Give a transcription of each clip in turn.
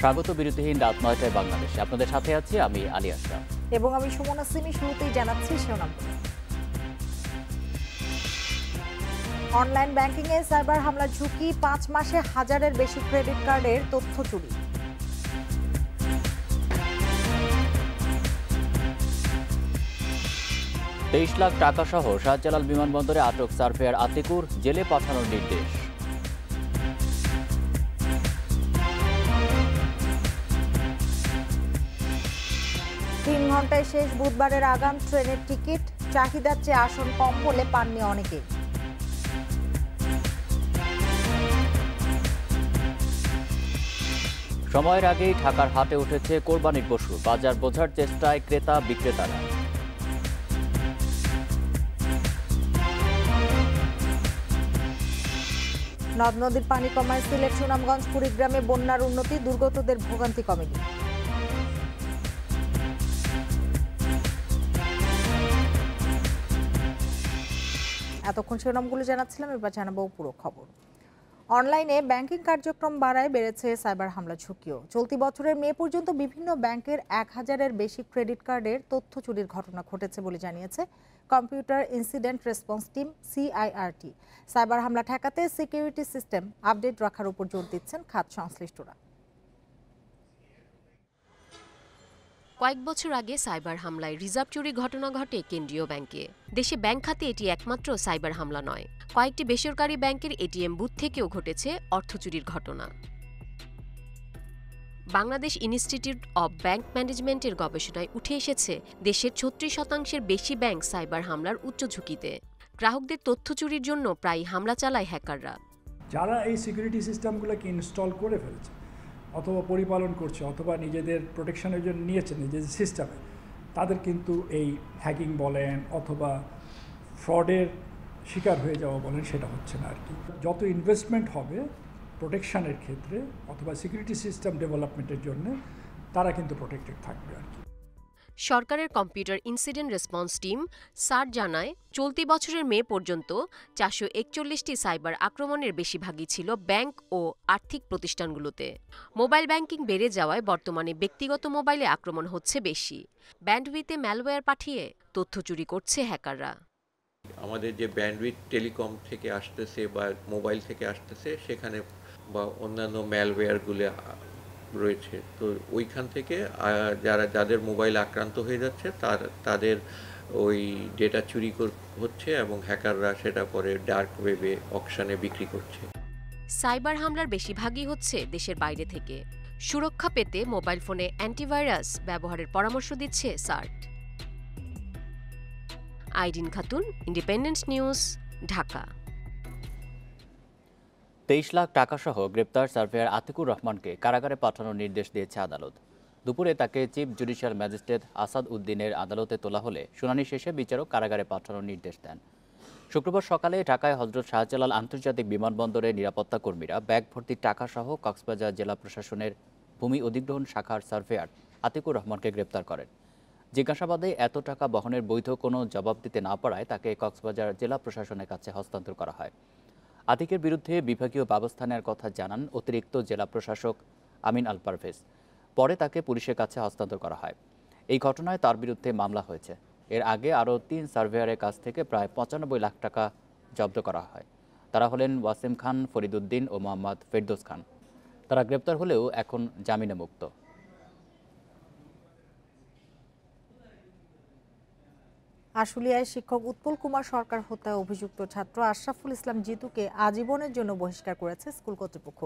স্বাগত বিরতিহীন রাত ৯টায় বাংলাদেশে। আপনাদের সাথে আছি আমি আলী আশরাফ এবং আমি সুমনা সিমি। শুরুতেই জানাচ্ছি শিরোনাম। অনলাইন ব্যাংকিংয়ে সাইবার হামলার ঝুঁকি, 5 মাসে 1000-এর বেশি ক্রেডিট কার্ডের তথ্য চুরি। $23 লাখ টাকা সহ শাহজালাল বিমানবন্দরে আটক সার্ভেয়ার আতিকুর, জেলে পাঠানোর নির্দেশ। তিন ঘন্টায় শেষ বুধবারের আগাম ট্রেনের টিকিট, চাহিদার চেয়ে আসন কম বলে পাননি অনেকে। সময়ের আগেই ঢাকার হাটে উঠেছে কোরবানির পশু, বাজার বোঝার চেষ্টায় ক্রেতা বিক্রেতারা। নদ নদীর পানি কমায় সিলেট, সুনামগঞ্জ, কুড়িগ্রামে বন্যার উন্নতি, দুর্গতদের ভোগান্তি কমেনি। এতক্ষণ শিরোনামগুলো জানাচ্ছিলাম, এবার জানাবো পুরো খবর। অনলাইনে ব্যাংকিং কার্যক্রম বাড়ায় বেড়েছে সাইবার হামলা ঝুঁকিও। চলতি বছরের মে পর্যন্ত বিভিন্ন ব্যাংকের 1000-এর বেশি ক্রেডিট কার্ডের তথ্য চুরির ঘটনা ঘটেছে বলে জানিয়েছে computer incident response team CIRT। Cyber হামলা ঠেকাতে সিকিউরিটি সিস্টেম আপডেট রাখার উপর জোর দিচ্ছেন খাত সংশ্লিষ্টরা। কয়েক বছর আগে সাইবার হামলায় রিজার্ভ চুরির ঘটনা ঘটে কেন্দ্রীয় ব্যাংকে। দেশে ব্যাংক খাতে এটি একমাত্র সাইবার হামলা নয়, কয়েকটি বেসরকারি ব্যাংকের ATM বুথ থেকেও ঘটেছে অর্থ চুরির ঘটনা। বাংলাদেশ ইনস্টিটিউট অব ব্যাংক ম্যানেজমেন্টের গবেষণায় উঠে এসেছে দেশের 36% বেশি ব্যাংক সাইবার হামলার উচ্চ ঝুঁকিতে। গ্রাহকদের তথ্য চুরির জন্য প্রায় হামলা চালায় হ্যাকাররা। যারা এই সিকিউরিটি সিস্টেমগুলোকে ইনস্টল করে ফেলেছে অথবা পরিপালন করছে অথবা নিজেদের প্রোটেকশনের জন্য নিয়েছে নিজেদের সিস্টেমে, তাদের কিন্তু এই হ্যাকিং বলেন অথবা ফ্রডের শিকার হয়ে যাওয়া বলেন, সেটা হচ্ছে না আর কি। যত ইনভেস্টমেন্ট হবে প্রোটেকশনের ক্ষেত্রে অথবা সিকিউরিটি সিস্টেম ডেভেলপমেন্টের জন্য, তারা কিন্তু প্রোটেক্টেড থাকবে আর কি। সরকারের computer incident response team SART জানায়, চলতি বছরের মে পর্যন্ত 441টি সাইবার আক্রমণের বেশিরভাগই ছিল ব্যাংক ও আর্থিক প্রতিষ্ঠানগুলোতে। মোবাইল ব্যাংকিং বেড়ে যাওয়ায় বর্তমানে ব্যক্তিগত মোবাইলে আক্রমণ হচ্ছে বেশি। ব্যান্ডউইথে ম্যালওয়্যার পাঠিয়ে তথ্য চুরি করছে হ্যাকাররা। আমাদের যে ব্যান্ডউইথ টেলিকম থেকে আসতেছে বা মোবাইল থেকে আসতেছে, সেখানে বা অন্যান্য ম্যালওয়্যারগুলো রয়েছে, তো ওইখান থেকে যাদের মোবাইল আক্রান্ত হয়ে যাচ্ছে তাদের ওই ডেটা চুরি হচ্ছে এবং হ্যাকাররা সেটা পরে ডার্ক ওয়েবে অকশনে বিক্রি করছে। সাইবার হামলার বেশিরভাগই হচ্ছে দেশের বাইরে থেকে। সুরক্ষা পেতে মোবাইল ফোনে অ্যান্টিভাইরাস ব্যবহারের পরামর্শ দিচ্ছে SART। Irin Khatun, independent news, Dhaka. 23 lakh টাকা সহ গ্রেপ্তার সার্ভেয়ার আতিকুর রহমানকে কারাগারে পাঠানোর নির্দেশ দিয়েছে আদালত। দুপুরে তাকে চিফ জুডিশিয়াল ম্যাজিস্ট্রেট আসাদ উদ্দিনের আদালতে তোলা হলে শুনানি শেষে বিচারক কারাগারে পাঠানোর নির্দেশ দেন। শুক্রবার সকালে ঢাকায় হযরত শাহজালাল আন্তর্জাতিক বিমানবন্দরে নিরাপত্তা কর্মীরা ব্যাগ ভর্তি টাকা সহ কক্সবাজার জেলা প্রশাসনের ভূমি অধিগ্রহণ শাখার সার্ভেয়ার আতিকুর রহমানকে গ্রেপ্তার করেন। জিজ্ঞাসাবাদে এত টাকা বহনের বৈধ কোনো জবাব দিতে না পারায় তাকে কক্সবাজার জেলা প্রশাসনের কাছে হস্তান্তর করা হয়। আতিকের বিরুদ্ধে বিভাগীয় ব্যবস্থা নেওয়ার কথা জানান অতিরিক্ত জেলা প্রশাসক আমিন আল পারভেজ। পরে তাকে পুলিশের কাছে হস্তান্তর করা হয়। এই ঘটনায় তার বিরুদ্ধে মামলা হয়েছে। এর আগে আরও 3 সার্ভেয়ারের কাছ থেকে প্রায় 95 লাখ টাকা জব্দ করা হয়। তারা হলেন ওয়াসিম খান, ফরিদ উদ্দিন ও মোহাম্মদ ফেরদৌস খান। তারা গ্রেপ্তার হলেও এখন জামিনে মুক্ত। আশুলিয়ায় শিক্ষক উৎপল কুমার সরকার হত্যায় অভিযুক্ত ছাত্র আশরাফুল ইসলাম জিতুকে আজীবনের জন্য বহিষ্কার করেছে স্কুল কর্তৃপক্ষ।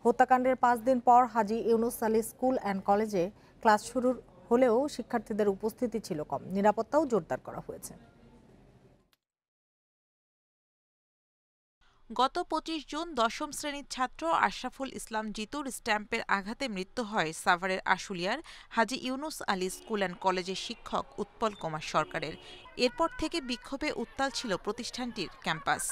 হত্যাকাণ্ডের 5 দিন পর হাজী ইউনুস আলী স্কুল অ্যান্ড কলেজে ক্লাস শুরু হলেও শিক্ষার্থীদের উপস্থিতি ছিল কম, নিরাপত্তাও জোরদার করা হয়েছে। গত 25 জুন 10ম শ্রেণীর ছাত্র আশরাফুল ইসলাম জিতুর স্ট্যাম্পের আঘাতে মৃত্যু হয় সাভারের আশুলিয়ার হাজী ইউনুস আলী স্কুল অ্যান্ড কলেজের শিক্ষক উৎপল কুমার সরকারের। এরপর থেকে বিক্ষোভে উত্তাল ছিল প্রতিষ্ঠানটির ক্যাম্পাস।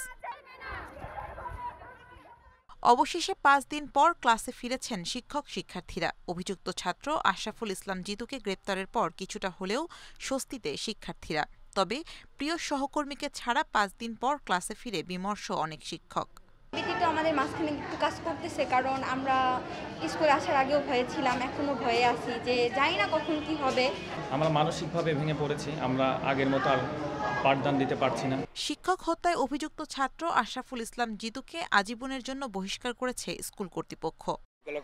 অবশেষে 5 দিন পর ক্লাসে ফিরেছেন শিক্ষক শিক্ষার্থীরা। অভিযুক্ত ছাত্র আশরাফুল ইসলাম জিতুকে গ্রেপ্তারের পর কিছুটা হলেও স্বস্তিতে শিক্ষার্থীরা। তবে প্রিয় সহকর্মীকে ছাড়া 5 দিন পর ক্লাসে ফিরে বিমর্ষ অনেক শিক্ষক। ব্যতীত আমাদের মাঝখানে একটু কাজ করতেছে, কারণ আমরা স্কুলে আসার আগেও ভয়ে ছিলাম, এখনও ভয়ে আছি যে জানি না কখন কি হবে। আমরা মানসিকভাবে ভেঙে পড়েছি, আমরা আগের মতো আর পাঠদান দিতে পারছি না। শিক্ষক হত্যায় অভিযুক্ত ছাত্র আশরাফুল ইসলাম জিতুকে আজীবনের জন্য বহিষ্কার করেছে স্কুল কর্তৃপক্ষ।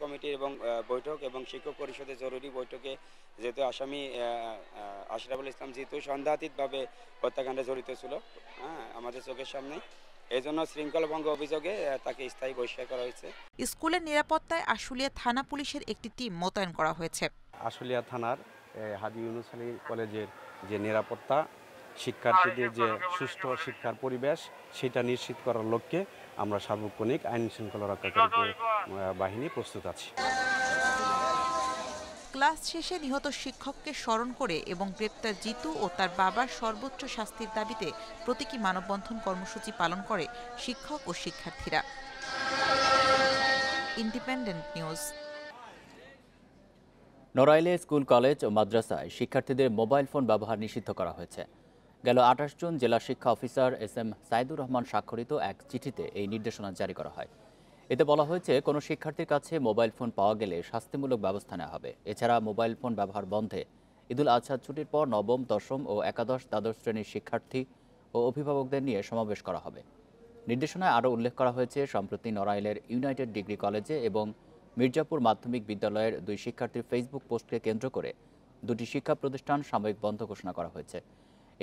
কমিটি এবং বৈঠক এবং শিক্ষক পরিষদের জরুরি বৈঠকে যেহেতু আসামি আশরাফুল ইসলাম জিতু সন্দেহাতীতভাবে হত্যাকাণ্ডে জড়িত ছিল আমাদের চোখের সামনে, এই জন্য শৃঙ্খলা ভঙ্গ অভিযোগে তাকে স্থায়ী বহিষ্কার করা হয়েছে। স্কুলের নিরাপত্তায় আশুলিয়া থানা পুলিশের একটি টিম মোতায়েন করা হয়েছে। আশুলিয়া থানার হাজী ইউনুস আলী কলেজের যে নিরাপত্তা, শিক্ষার্থীদের যে সুষ্ঠু শিক্ষার পরিবেশ, সেটা নিশ্চিত করার লক্ষ্যে আমরা সার্বক্ষণিক আইন শৃঙ্খলা রক্ষাকারী বাহিনী প্রস্তুত আছি। ক্লাস শেষে নিহত শিক্ষককে স্মরণ করে এবং গ্রেপ্তার জিতু ও তার বাবার সর্বোচ্চ শাস্তির দাবিতে প্রতীকী মানববন্ধন কর্মসূচি পালন করে শিক্ষক ও শিক্ষার্থীরা। Independent news. নড়াইলে স্কুল, কলেজ ও মাদ্রাসায় শিক্ষার্থীদের মোবাইল ফোন ব্যবহার নিষিদ্ধ করা হয়েছে। গেল 28 জুন জেলা শিক্ষা অফিসার SM সাইদুর রহমান স্বাক্ষরিত এক চিঠিতে এই নির্দেশনা জারি করা হয়। এতে বলা হয়েছে, কোনো শিক্ষার্থীর কাছে মোবাইল ফোন পাওয়া গেলে শাস্তিমূলক ব্যবস্থা নেওয়া হবে। এছাড়া মোবাইল ফোন ব্যবহার বন্ধে ঈদুল আজহা ছুটির পর নবম, দশম ও একাদশ, দ্বাদশ শ্রেণীর শিক্ষার্থী ও অভিভাবকদের নিয়ে সমাবেশ করা হবে। নির্দেশনায় আরও উল্লেখ করা হয়েছে, সম্প্রতি নড়াইলের ইউনাইটেড ডিগ্রি কলেজে এবং মির্জাপুর মাধ্যমিক বিদ্যালয়ের 2 শিক্ষার্থীর ফেসবুক পোস্টকে কেন্দ্র করে 2টি শিক্ষা প্রতিষ্ঠান সাময়িক বন্ধ ঘোষণা করা হয়েছে।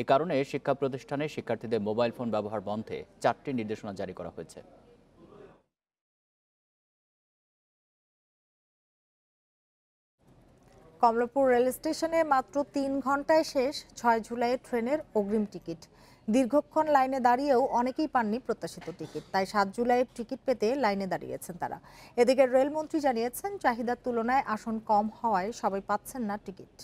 এ কারণে শিক্ষা প্রতিষ্ঠানে শিক্ষার্থীদের মোবাইল ফোন ব্যবহার বন্ধে 4টি নির্দেশনা জারি করা হয়েছে। কমলাপুর রেল স্টেশনে মাত্র 3 ঘন্টায় শেষ 6 জুলাই ট্রেনের অগ্রিম টিকিট। দীর্ঘক্ষণ লাইনে দাঁড়িয়েও অনেকেই পাননি প্রত্যাশিত টিকিট, তাই 7 জুলাইয়ের টিকিট পেতে লাইনে দাঁড়িয়েছেন তারা। এদিকে রেলমন্ত্রী জানিয়েছেন, চাহিদার তুলনায় আসন কম হওয়ায় সবাই পাচ্ছেন না টিকিট।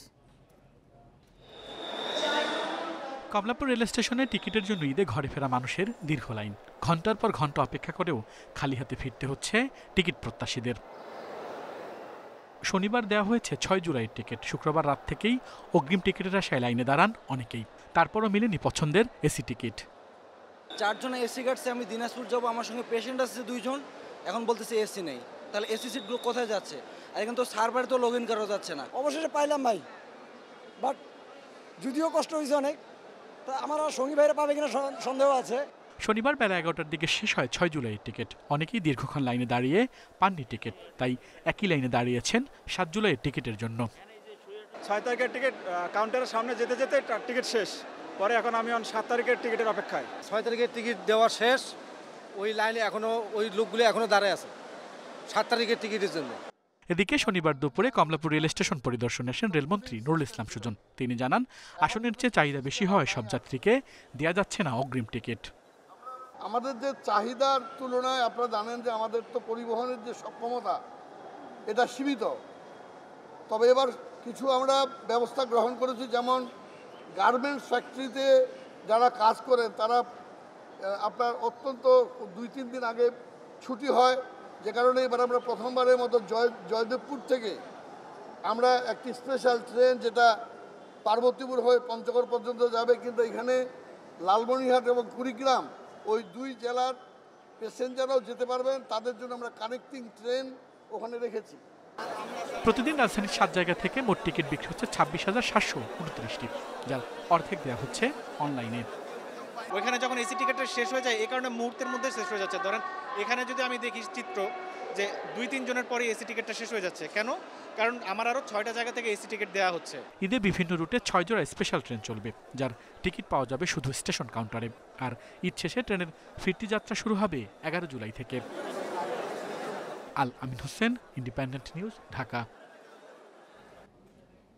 কমলাপুর রেল স্টেশনে টিকিটের জন্য ঈদে ঘরে ফেরা মানুষের দীর্ঘ লাইন। ঘন্টার পর ঘন্টা অপেক্ষা করেও খালি হাতে ফিরতে হচ্ছে টিকিট প্রত্যাশীদের। শনিবার দেওয়া হয়েছে 6 জুলাইয়ের টিকিট। শুক্রবার রাত থেকেই অগ্রিম টিকিটের আশায় লাইনে দাঁড়ান অনেকেই। তারপরও মেলেনি পছন্দের এসি টিকিট। 4 জন এসি কাটছে, আমি দিনাজপুর যাবো, আমার সঙ্গে পেশেন্ট আছে 2 জন, এখন বলতেছে এসি নেই। তাহলে এসি সিটগুলো কোথায় যাচ্ছে? আর এখন তো সার্ভারে তো লগ ইন করা যাচ্ছে না। অবশেষে পাইলাম ভাই, বাট যদিও কষ্ট হয়েছে অনেক, তা আমার সঙ্গী ভাইরা পাবে কিনা সন্দেহ আছে। শনিবার বেলা 11টার দিকে শেষ হয় 6 জুলাইয়ের টিকিট। অনেকেই দীর্ঘক্ষণ লাইনে দাঁড়িয়ে পাননি টিকিট, তাই একই লাইনে দাঁড়িয়েছেন 7 জুলাইয়ের টিকিটের জন্য। 6 তারিখের টিকিট কাউন্টারের সামনে যেতে যেতে টিকিট শেষ, পরে এখন আমি 7 তারিখের টিকিটের অপেক্ষায়। 6 তারিখের টিকিট দেওয়া শেষ, ওই লাইনে এখনো ওই লোকগুলো এখনো দাঁড়ায় আছে 7 তারিখের টিকিটের জন্য। এদিকে শনিবার দুপুরে কমলাপুর রেল স্টেশন পরিদর্শনে আসেন রেলমন্ত্রী নুরুল ইসলাম সুজন। তিনি জানান, আসনের চেয়ে চাহিদা বেশি হওয়ায় সব যাত্রীকে দেওয়া যাচ্ছে না অগ্রিম টিকিট। আমাদের যে চাহিদার তুলনায় আপনারা জানেন যে আমাদের তো পরিবহনের যে সক্ষমতা এটা সীমিত। তবে এবার কিছু আমরা ব্যবস্থা গ্রহণ করেছি, যেমন গার্মেন্টস ফ্যাক্টরিতে যারা কাজ করে তারা আপনার অত্যন্ত 2-3 দিন আগে ছুটি হয়, যে কারণে এবার আমরা প্রথমবারের মতো জয়দেবপুর থেকে আমরা একটি স্পেশাল ট্রেন, যেটা পার্বতীপুর হয়ে পঞ্চগড় পর্যন্ত যাবে, কিন্তু এখানে লালমনিরহাট এবং কুড়িগ্রাম ওই 2 জেলার প্যাসেঞ্জাররাও যেতে পারবেন, তাদের জন্য আমরা কানেক্টিং ট্রেন ওখানে রেখেছি। প্রতিদিন রাজধানীর 7 জায়গা থেকে মোট টিকিট বিক্রি হচ্ছে 26,729টি, যার অর্ধেক দেওয়া হচ্ছে অনলাইনে। ওইখানে যখন এসি টিকিটটা শেষ হয়ে যায়, এই কারণে মুহূর্তের মধ্যে শেষ হয়ে যাচ্ছে। ধরেন এখানে যদি আমি দেখি চিত্র যে 2-3 জনের পরে এসি টিকিটটা শেষ হয়ে যাচ্ছে। কেন? কারণ আমার আরও 6টা জায়গা থেকে এসি টিকিট দেওয়া হচ্ছে। ঈদে বিভিন্ন রুটে 6 জোড়া স্পেশাল ট্রেন চলবে, যার টিকিট পাওয়া যাবে শুধু স্টেশন কাউন্টারে। আর ঈদ শেষে ট্রেনের ফিরতি যাত্রা শুরু হবে 11 জুলাই থেকে। আল আমিন হোসেন, ইন্ডিপেন্ডেন্ট নিউজ, ঢাকা।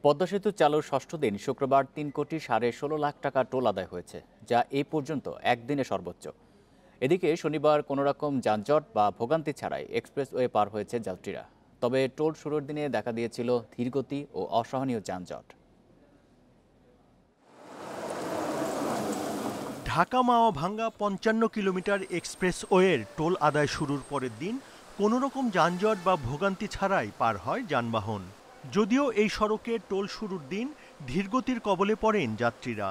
পদ্মা সেতু চালুর 6ষ্ঠ দিন শুক্রবার 3,16,00,000 টাকা টোল আদায় হয়েছে, যা এই পর্যন্ত একদিনে সর্বোচ্চ। এদিকে শনিবার কোনো রকম যানজট বা ভোগান্তি ছাড়াই এক্সপ্রেসওয়ে পার হয়েছে যাত্রীরা। তবে টোল শুরুর দিনে দেখা দিয়েছিল ধীরগতি ও অসহনীয় যানজট। ঢাকা মাওয়া ভাঙ্গা 55 কিলোমিটার এক্সপ্রেসওয়ের টোল আদায় শুরুর পরের দিন কোনো রকম যানজট বা ভোগান্তি ছাড়াই পার হয় যানবাহন। যদিও এই সড়কে টোল শুরুর দিন ধীরগতির কবলে পড়েন যাত্রীরা।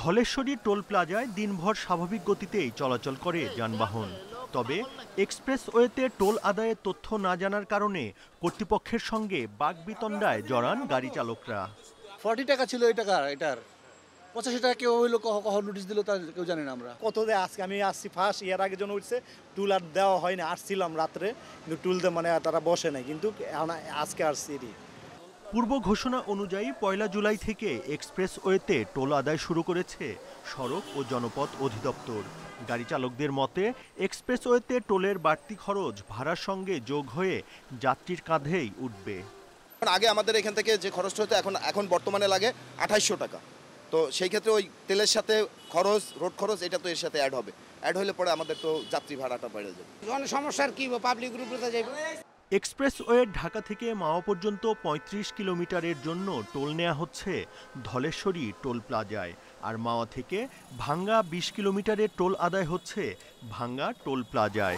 ধলেশ্বরী টোল প্লাজায় দিনভর স্বাভাবিক গতিতেই চলাচল করে যানবাহন। তবে এক্সপ্রেসওয়েতে টোল আদায়ের তথ্য না জানার কারণে কর্তৃপক্ষের সঙ্গে বাকবিতণ্ডায় জড়ান গাড়ি চালকরা। 40 টাকা ছিল এটার 85 টাকা কেউ হইলো কখন নোটিশ দিল তা কেউ জানি না। আমরা কত দেয় আজকে আমি আসছি ফার্স্ট ইয়ার আগে জন উঠছে টুল আর দেওয়া হয় না, আসছিলাম রাত্রে কিন্তু টুল মানে তারা বসে নাই, কিন্তু আজকে আসছি। পূর্ব ঘোষণা অনুযায়ী 1 জুলাই থেকে এক্সপ্রেসওয়েতে টোল আদায় শুরু করেছে সড়ক ও জনপথ অধিদপ্তর। গাড়ি চালকদের মতে এক্সপ্রেসওয়েতে টোলের বাড়তি খরচ ভাড়ার সঙ্গে যোগ হয়ে যাত্রীর কাঁধেই উঠবে। আগে আমাদের এখান থেকে যে খরচটা হতো এখন বর্তমানে লাগে 2800 টাকা। তো সেই ক্ষেত্রে ওই তেলের সাথে খরচ, রোড খরচ, এটা তো এর সাথে অ্যাড হবে। অ্যাড হলে পরে আমাদের তো যাত্রী ভাড়াটা বেড়ে যাবে। সমস্যার কি পাবলিক গ্রুপে যাবে। এক্সপ্রেসওয়ে ঢাকা থেকে মাওয়া পর্যন্ত 35 কিলোমিটারের জন্য টোল নেওয়া হচ্ছে ধলেশ্বরী টোল প্লাজায়, আর মাওয়া থেকে ভাঙ্গা 20 কিলোমিটারের টোল আদায় হচ্ছে ভাঙ্গা টোল প্লাজায়।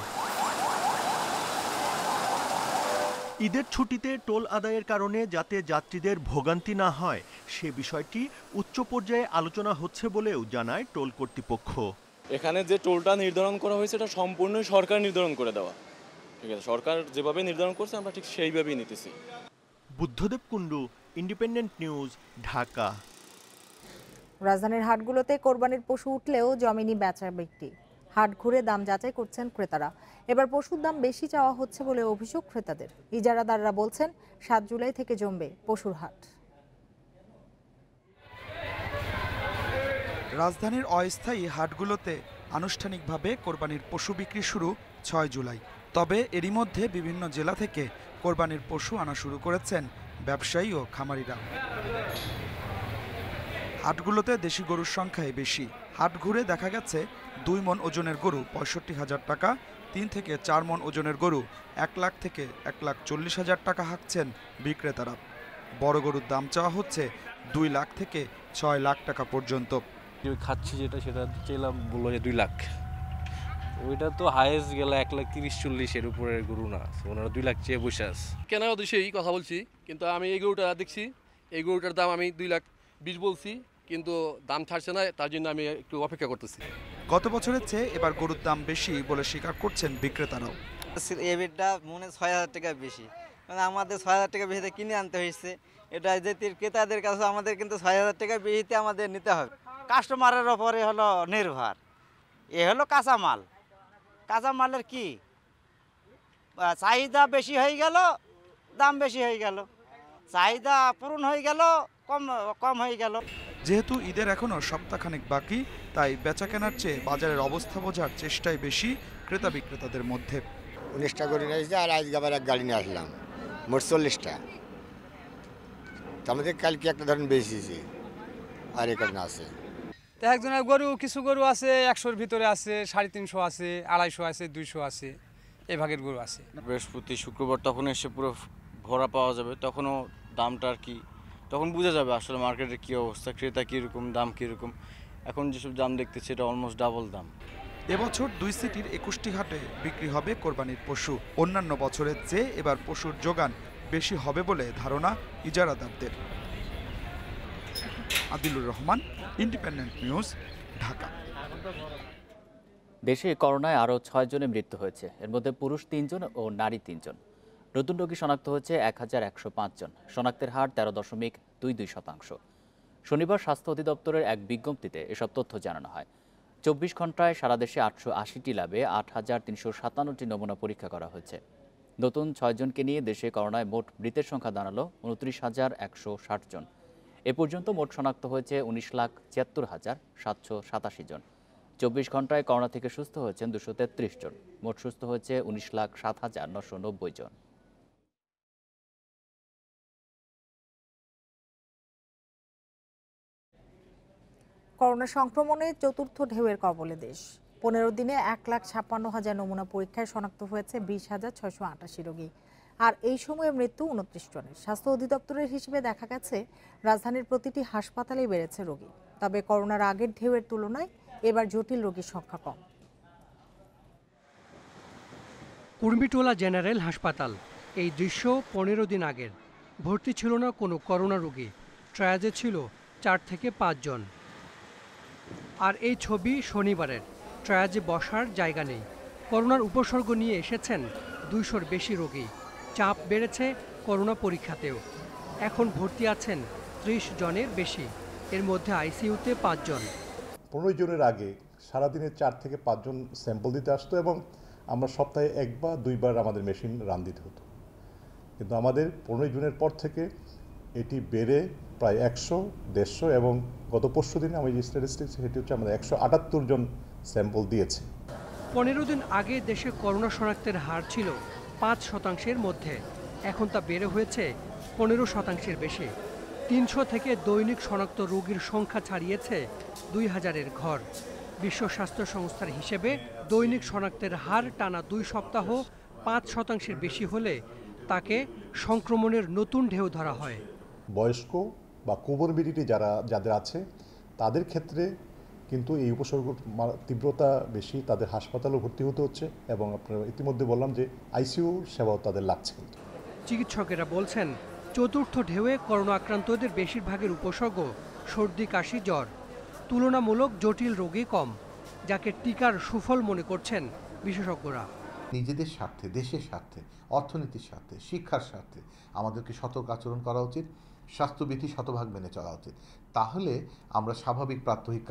ঈদের ছুটিতে টোল আদায়ের কারণে যাতে যাত্রীদের ভোগান্তি না হয় সে বিষয়টি উচ্চ পর্যায়ে আলোচনা হচ্ছে বলেও জানায় টোল কর্তৃপক্ষ। এখানে যে টোলটা নির্ধারণ করা হয়েছে এটা সম্পূর্ণ সরকার নির্ধারণ করে দেওয়া, ঠিক আছে? সরকার যেভাবে নির্ধারণ করছে আমরা ঠিক সেইভাবেই নিতেছি। Buddhadeb Kundu, independent news, Dhaka. রাজধানীর হাটগুলোতে কোরবানির পশু উঠলেও জমেনি বেচা বিক্রি। হাট ঘুরে দাম যাচাই করছেন ক্রেতারা। এবার পশুর দাম বেশি চাওয়া হচ্ছে বলে অভিযোগ ক্রেতাদের। ইজারাদাররা বলছেন 7 জুলাই থেকে জমবে পশুর হাট। রাজধানীর অস্থায়ী হাটগুলোতে আনুষ্ঠানিকভাবে কোরবানির পশু বিক্রি শুরু 6 জুলাই। তবে এরই মধ্যে বিভিন্ন জেলা থেকে কোরবানির পশু আনা শুরু করেছেন ব্যবসায়ী ও খামারিরা। হাটগুলোতে দেশি গরুর সংখ্যাই বেশি। হাট ঘুরে দেখা গেছে 2 মণ ওজনের গরু 65,000 টাকা, 3 থেকে 4 মণ ওজনের গরু 1 লাখ থেকে 1,40,000 টাকা হাঁকছেন বিক্রেতারা। বড় গরুর দাম চাওয়া হচ্ছে 2 লাখ থেকে 6 লাখ টাকা পর্যন্ত। খাচ্ছি সেটা চাইলাম, বললো যে 2 লাখ। ওইটা তো হাইয়েস্ট গেলে 1,30,40 এর উপরের গরু না, ওনারা 2 লাখ চেয়ে বসে আছে। কেন সেই কথা বলছি, কিন্তু আমি এই গরুটা দেখছি, এই গরুটার দাম আমি 2,20,000 বলছি, কিন্তু দাম ছাড়ছে না, তার জন্য আমি একটু অপেক্ষা করতেছি। গত বছরের চেয়ে এবার গরুর দাম বেশি বলে স্বীকার করছেন বিক্রেতারাও। এবারটা মনে 6,000 টাকা বেশি, মানে আমাদের 6,000 টাকা বেশিতে কিনে আনতে হয়েছে। এটা যে ক্রেতাদের কাছে আমাদের কিন্তু 6,000 টাকা বেশিতে আমাদের নিতে হবে। কাস্টমারের ওপরে হলো নির্ভর। এ হলো কাঁচামাল, কাঁচামালের কি চাহিদা বেশি হয়ে গেল, দাম বেশি হয়ে গেল, চাহিদা পূরণ হয়ে গেল, কম হয়ে গেল। যেহেতু ঈদের এখনো সপ্তাহখানেক বাকি, তাই বেচা কেনার চেয়ে বাজারের অবস্থা বোঝার চেষ্টাই বেশি ক্রেতা বিক্রেতাদের মধ্যে। 19টা করে নিয়ে আসছি, আর আজকে আবার এক গাড়ি নিয়ে আসলাম, মোট 40টা। আমাদের কালকে একটা ধরেন বেশিছি, আর এখানে আছে তো একজনের গরু, কিছু গরু আছে 100-র ভিতরে আছে, 350 আছে, 250 আছে, 200 আছে, এই ভাগের গরু আছে। বৃহস্পতি শুক্রবার তখন এসে পুরো ভরা পাওয়া যাবে, তখনও দামটা আর কি তখন বোঝা যাবে আসলে মার্কেটের কী অবস্থা, ক্রেতা কীরকম, দাম কীরকম। এখন যেসব দাম দেখতেছি এটা অলমোস্ট ডাবল দাম। এবছর 2 সিটির 21টি হাটে বিক্রি হবে কোরবানির পশু। অন্যান্য বছরের চেয়ে এবার পশুর যোগান বেশি হবে বলে ধারণা ইজারাদারদের। Adilur Rahman, independent news, Dhaka. দেশে করোনায় আরও 6 জনের মৃত্যু হয়েছে। এর মধ্যে পুরুষ 3 জন ও নারী 3 জন। নতুন রোগী শনাক্ত হয়েছে 1105 জন। শনাক্তের হার 13.22%। শনিবার স্বাস্থ্য অধিদপ্তরের এক বিজ্ঞপ্তিতে এসব তথ্য জানানো হয়। 24 ঘন্টায় সারা দেশে 880টি ল্যাবে 8,357টি নমুনা পরীক্ষা করা হয়েছে। নতুন 6 জনকে নিয়ে দেশে করোনায় মোট মৃতের সংখ্যা দাঁড়ালো 29,160 জন। এ পর্যন্ত মোট শনাক্ত হয়েছে 19,76,787 জন। 24 ঘন্টায় করোনা থেকে সুস্থ হয়েছেন 233 জন। মোট সুস্থ হয়েছে 19,07,990 জন। করোনা সংক্রমণের চতুর্থ ঢেউয়ের কবলে দেশ। 15 দিনে 1,56,000 নমুনা পরীক্ষায় শনাক্ত হয়েছে 20,688 রোগী। আর এই সময়ে মৃত্যু 29 জনের। স্বাস্থ্য অধিদপ্তরের হিসেবে দেখা গেছে রাজধানীর প্রতিটি হাসপাতালেই বেড়েছে রোগী। তবে করোনার আগের ঢেউয়ের তুলনায় এবার জটিল রোগীর সংখ্যা কম। কুর্মিটোলা জেনারেল হাসপাতাল, এই দৃশ্য 15 দিন আগের। ভর্তি ছিল না কোনো করোনা রোগী, ট্রায়াজে ছিল 4 থেকে 5 জন। আর এই ছবি শনিবারের, ট্রায়াজে বসার জায়গা নেই। করোনার উপসর্গ নিয়ে এসেছেন 200-র বেশি রোগী। চাপ বেড়েছে করোনা পরীক্ষাতেও। এখন ভর্তি আছেন 30 জনের বেশি, এর মধ্যে আইসিইউতে 5 জন। 15 জনের আগে সারাদিনে 4 থেকে 5 জন স্যাম্পল দিতে আসতো এবং আমরা সপ্তাহে 1 বা 2 বার আমাদের মেশিন রান দিতে হতো। কিন্তু আমাদের 15 জুনের পর থেকে এটি বেড়ে প্রায় 100-150 এবং গত পরশু দিনে আমি যে স্ট্যাটিস্টিক্স সেটি হচ্ছে আমাদের 178 জন স্যাম্পল দিয়েছে। 15 দিন আগে দেশে করোনা শনাক্তের হার ছিল 5% মধ্যে, এখন তা বেড়ে হয়েছে 15% বেশি। 300 থেকে দৈনিক শনাক্ত রোগীর সংখ্যা ছাড়িয়েছে 2000-এর ঘর। বিশ্ব স্বাস্থ্য সংস্থার হিসেবে দৈনিক শনাক্তের হার টানা 2 সপ্তাহ 5% বেশি হলে তাকে সংক্রমণের নতুন ঢেউ ধরা হয়। বয়স্ক বা কোমরবিডিটি যাদের আছে তাদের ক্ষেত্রে কিন্তু এই উপসর্গ তীব্রতা বেশি, তাদের হাসপাতালে ভর্তি হতে হচ্ছে এবং আপনারা ইতিমধ্যে বললাম যে আইসিইউ সেবাও তাদের লাগছে। চিকিৎসকেরা বলছেন, চতুর্থ ঢেউয়ে করোনা আক্রান্তদের বেশিরভাগের উপসর্গ সর্দি, কাশি, জ্বর। তুলনামূলক জটিল রোগী কম, যাকে টিকার সুফল মনে করছেন বিশেষজ্ঞরা। নিজেদের স্বার্থে, দেশের স্বার্থে, অর্থনীতির স্বার্থে, শিক্ষার স্বার্থে আমাদেরকে সতর্ক আচরণ করা উচিত, স্বাস্থ্যবিধি শতভাগ মেনে চলা উচিত। তাহলে আমরা স্বাভাবিক প্রাত্যহিক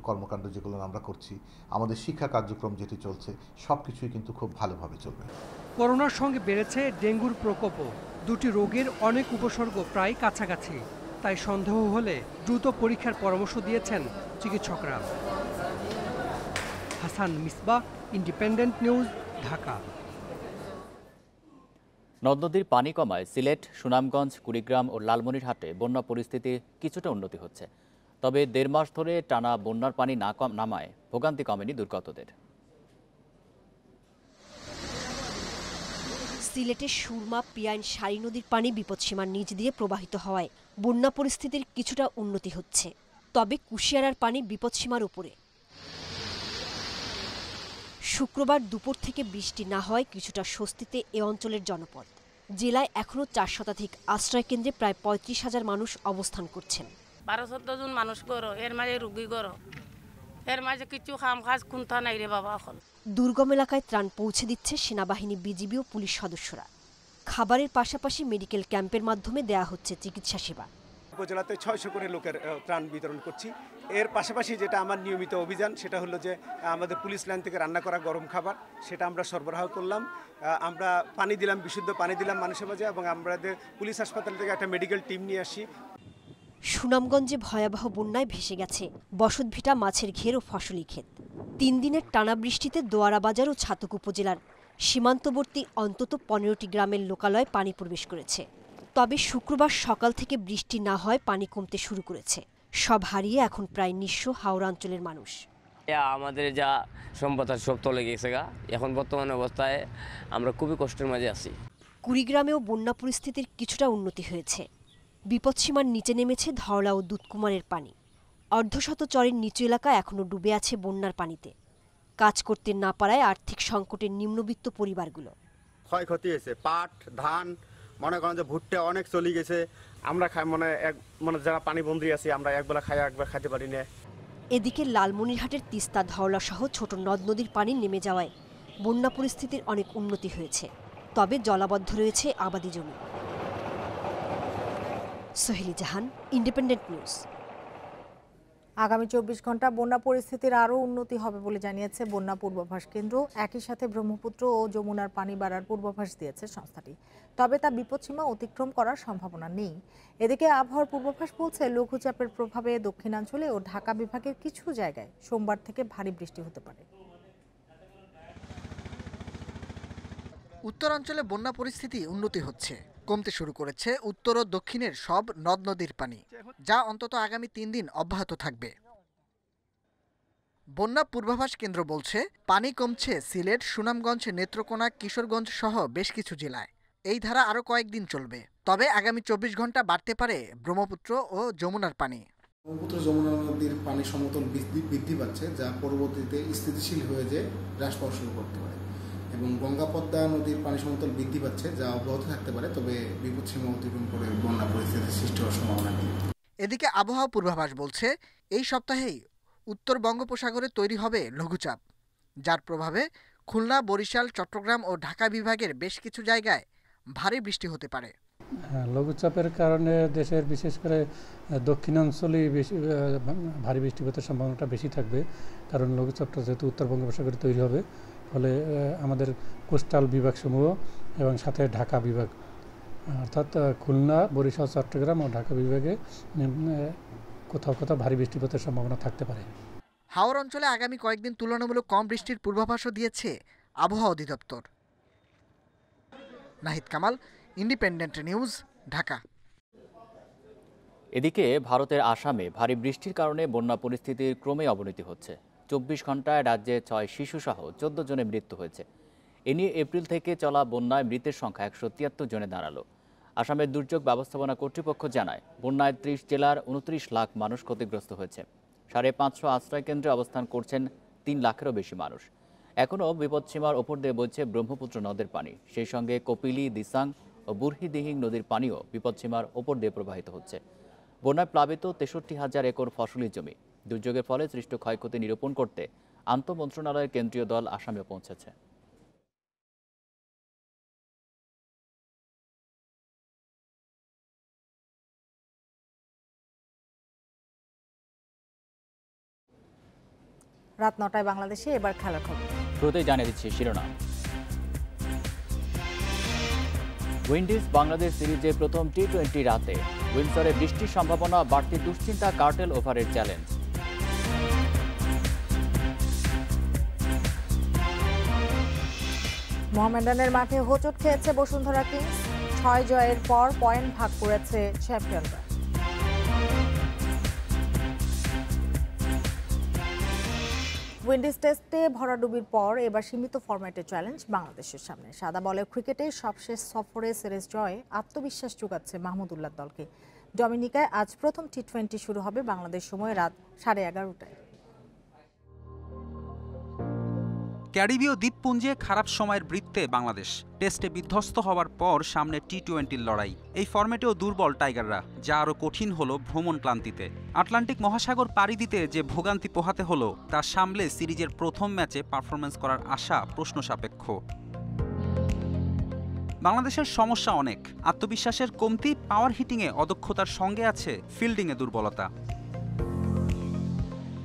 কর্মকাণ্ড যেগুলো আমরা করছি, আমাদের শিক্ষা কার্যক্রম যেটি চলছে, সব কিছুই কিন্তু খুব ভালোভাবে চলবে। করোনার সঙ্গে বেড়েছে ডেঙ্গুর প্রকোপও। দুটি রোগের অনেক উপসর্গ প্রায় কাছাকাছি, তাই সন্দেহ হলে দ্রুত পরীক্ষার পরামর্শ দিয়েছেন চিকিৎসকরা। Hasan Misbah, independent news, Dhaka. নদ নদীর পানি কমায় সিলেট, সুনামগঞ্জ, কুড়িগ্রাম ও লালমনিরহাটে বন্যা পরিস্থিতি কিছুটা উন্নতি হচ্ছে। তবে 1.5 মাস ধরে টানা বন্যার পানি নামায় ভোগান্তি কমেনি দুর্গতদের। সিলেটের সুরমা, পিয়াইন, সারি নদীর পানি বিপদসীমার নিচ দিয়ে প্রবাহিত হওয়ায় বন্যা পরিস্থিতির কিছুটা উন্নতি হচ্ছে। তবে কুশিয়ারার পানি বিপদসীমার উপরে। শুক্রবার দুপুর থেকে বৃষ্টি না হয় কিছুটা স্বস্তিতে এ অঞ্চলের জনপদ। জেলায় এখনও 4 শতাধিক আশ্রয়কেন্দ্রে প্রায় 35,000 মানুষ অবস্থান করছেন। 12-14 জন মানুষ গড়ো, এর মাঝে রুগী গড়ো, এর মাঝে কিছু খাম খাজ খুনতা নাই রে বাবা। এখন দুর্গম এলাকায় ত্রাণ পৌঁছে দিচ্ছে সেনাবাহিনী, বিজিবি ও পুলিশ সদস্যরা। খাবারের পাশাপাশি মেডিকেল ক্যাম্পের মাধ্যমে দেয়া হচ্ছে চিকিৎসা সেবা। উপজেলাতে 600 করে লোকের ত্রাণ বিতরণ করছি। এর পাশাপাশি যেটা আমার নিয়মিত অভিযান, সেটা হলো যে আমাদের পুলিশ লাইন থেকে রান্না করা গরম খাবার, সেটা আমরা সরবরাহ করলাম। আমরা পানি দিলাম, বিশুদ্ধ পানি দিলাম মানুষের মাঝে, এবং আমাদের পুলিশ হাসপাতাল থেকে একটা মেডিকেল টিম নিয়ে আসি। সুনামগঞ্জে ভয়াবহ বন্যায় ভেসে গেছে বসতভিটা, মাছের ঘের ও ফসলি ক্ষেত। 3 দিনের টানা বৃষ্টিতে দোয়ারা বাজার ও ছাতক উপজেলার সীমান্তবর্তী অন্তত 15টি গ্রামের লোকালয়ে পানি প্রবেশ করেছে। তবে শুক্রবার সকাল থেকে বৃষ্টি না হয় পানি কমতে শুরু করেছে। সব হারিয়ে এখন প্রায় নিঃস্ব হাওড়া অঞ্চলের মানুষ। আমাদের যা সম্পদ সব তলে গেছে গা, এখন বর্তমান অবস্থায় আমরা খুবই কষ্টের মাঝে আছি। কুড়িগ্রামেও বন্যা পরিস্থিতির কিছুটা উন্নতি হয়েছে। বিপদসীমার নিচে নেমেছে ধরলা ও দুধকুমারের পানি। অর্ধশত চরের নিচু এলাকা এখনও ডুবে আছে বন্যার পানিতে। কাজ করতে না পারায় আর্থিক সংকটের নিম্নবিত্ত পরিবারগুলো। ক্ষয়ক্ষতি হয়েছে, পাট, ধান, মনে করেন যে ভুট্টা অনেক চলে গেছে। আমরা খাই মানে যারা পানিবন্দী আছি, আমরা একবেলা খাই, একবার খাইতে পারি না। এদিকে লালমনিরহাটের তিস্তা, ধরলা সহ ছোট নদ নদীর পানি নেমে যাওয়ায় বন্যা পরিস্থিতির অনেক উন্নতি হয়েছে। তবে জলাবদ্ধ রয়েছে আবাদি জমি। সোহেলি জাহান, ইন্ডিপেন্ডেন্ট নিউজ। আগামী 24 ঘন্টা বন্যা পরিস্থিতির আরও উন্নতি হবে বলে জানিয়েছে বন্যা পূর্বাভাস কেন্দ্র। একই সাথে ব্রহ্মপুত্র ও যমুনার পানি বাড়ার পূর্বাভাস দিয়েছে সংস্থাটি। তবে তা বিপদসীমা অতিক্রম করার সম্ভাবনা নেই। এদিকে আবহাওয়ার পূর্বাভাস বলছে, লঘুচাপের প্রভাবে দক্ষিণাঞ্চলে ও ঢাকা বিভাগের কিছু জায়গায় সোমবার থেকে ভারী বৃষ্টি হতে পারে। উত্তরাঞ্চলে বন্যা পরিস্থিতি উন্নতি হচ্ছে। কমতে শুরু করেছে উত্তর ও দক্ষিণের সব নদ নদীর পানি, যা অন্তত আগামী 3 দিন অব্যাহত থাকবে। বন্যা পূর্বাভাস কেন্দ্র বলছে, পানি কমছে সিলেট, সুনামগঞ্জ, নেত্রকোনা, কিশোরগঞ্জ সহ বেশ কিছু জেলায়। এই ধারা আরও কয়েকদিন চলবে। তবে আগামী 24 ঘন্টা বাড়তে পারে ব্রহ্মপুত্র ও যমুনার পানি। ব্রহ্মপুত্র যমুনা নদীর পানি সমতল বৃদ্ধি পাচ্ছে, যা পরবর্তীতে স্থিতিশীল হয়ে যে হ্রাস পাওয়া শুরু করতে পারে, এবং গঙ্গা পদ্মা নদীর পানি সমতল বৃদ্ধি পাচ্ছে, যা অব্যাহত থাকতে পারে। তবে বিপদসীমা অতিক্রম করে বন্যা পরিস্থিতির সৃষ্টি হওয়ার সম্ভাবনা নেই। এদিকে আবহাওয়া পূর্বাভাস বলছে, এই সপ্তাহেই উত্তর বঙ্গোপসাগরে তৈরি হবে লঘুচাপ, যার প্রভাবে খুলনা, বরিশাল, চট্টগ্রাম ও ঢাকা বিভাগের বেশ কিছু জায়গায় ভারী বৃষ্টি হতে পারে। লঘুচাপের কারণে দেশের বিশেষ করে দক্ষিণাঞ্চলেই বেশি ভারী বৃষ্টিপাতের সম্ভাবনাটা বেশি থাকবে, কারণ লঘুচাপটা যেহেতু উত্তর বঙ্গোপসাগরে তৈরি হবে, ফলে আমাদের কোস্টাল বিভাগসমূহ এবং সাথে ঢাকা বিভাগ অর্থাৎ খুলনা, বরিশাল, চট্টগ্রাম ও ঢাকা বিভাগে কোথাও কোথাও ভারী বৃষ্টিপাতের সম্ভাবনা থাকতে পারে। হাওর অঞ্চলে আগামী কয়েকদিন তুলনামূলক কম বৃষ্টির পূর্বাভাসও দিয়েছে আবহাওয়া অধিদপ্তর। Nahid Kamal, independent news, Dhaka. এদিকে ভারতের আসামে ভারী বৃষ্টির কারণে বন্যা পরিস্থিতির ক্রমে অবনতি হচ্ছে। 24 ঘন্টায় রাজ্যে 6 শিশুসহ 14 জনের মৃত্যু হয়েছে। এ নিয়ে এপ্রিল থেকে চলা বন্যায় মৃতের সংখ্যা 173 জনে দাঁড়ালো। আসামের দুর্যোগ ব্যবস্থাপনা কর্তৃপক্ষ জানায়, বন্যায় 30 জেলার 29 লাখ মানুষ ক্ষতিগ্রস্ত হয়েছে। 550 আশ্রয় কেন্দ্রে অবস্থান করছেন 3 লাখেরও বেশি মানুষ। এখনও বিপদসীমার ওপর দিয়ে বইছে ব্রহ্মপুত্র নদের পানি, সেই সঙ্গে কপিলি, দিসাং ও বুরহিদিহিং নদীর পানিও বিপদসীমার ওপর দিয়ে প্রবাহিত হচ্ছে। বন্যায় প্লাবিত 63,000 একর ফসলি জমি। দুর্যোগের ফলে সৃষ্ট ক্ষয়ক্ষতি নিরূপণ করতে আন্তঃমন্ত্রণালয়ের কেন্দ্রীয় দল আসামে পৌঁছেছে। রাত 9টায় বাংলাদেশে এবার খেলার খবর। শুরুতেই জানিয়ে দিচ্ছি শিরোনাম। উইন্ডিজ বাংলাদেশ সিরিজে প্রথম টি-20 রাতে উইন্ডসরে বৃষ্টির সম্ভাবনা, বাড়তি দুশ্চিন্তা কার্টেল ওভারের চ্যালেঞ্জ। মোহামেডানের মাঠে হোঁচট খেয়েছে বসুন্ধরা কিংস, 6 জয়ের পর পয়েন্ট ভাগ করেছে চ্যাম্পিয়নরা। উইন্ডিজ টেস্টে ভরাডুবির পর এবার সীমিত ফরম্যাটে চ্যালেঞ্জ বাংলাদেশের সামনে। সাদা বলের ক্রিকেটে সবশেষ সফরে সিরিজ জয়ে আত্মবিশ্বাস যোগাচ্ছে মাহমুদুল্লাহ দলকে। ডমিনিকায় আজ প্রথম টি-20 শুরু হবে বাংলাদেশ সময় রাত 11:30টায়। ক্যারিবীয় দ্বীপপুঞ্জে খারাপ সময়ের বৃত্তে বাংলাদেশ। টেস্টে বিধ্বস্ত হওয়ার পর সামনে টি-20 লড়াই। এই ফরম্যাটেও দুর্বল টাইগাররা, যা আরও কঠিন হলো ভ্রমণ ক্লান্তিতে। আটলান্টিক মহাসাগর পাড়ি দিতে যে ভোগান্তি পোহাতে হলো, তা সামলে সিরিজের প্রথম ম্যাচে পারফরমেন্স করার আশা প্রশ্ন সাপেক্ষ। বাংলাদেশের সমস্যা অনেক। আত্মবিশ্বাসের কমতি, পাওয়ার হিটিংয়ে অদক্ষতার সঙ্গে আছে ফিল্ডিংয়ে দুর্বলতা।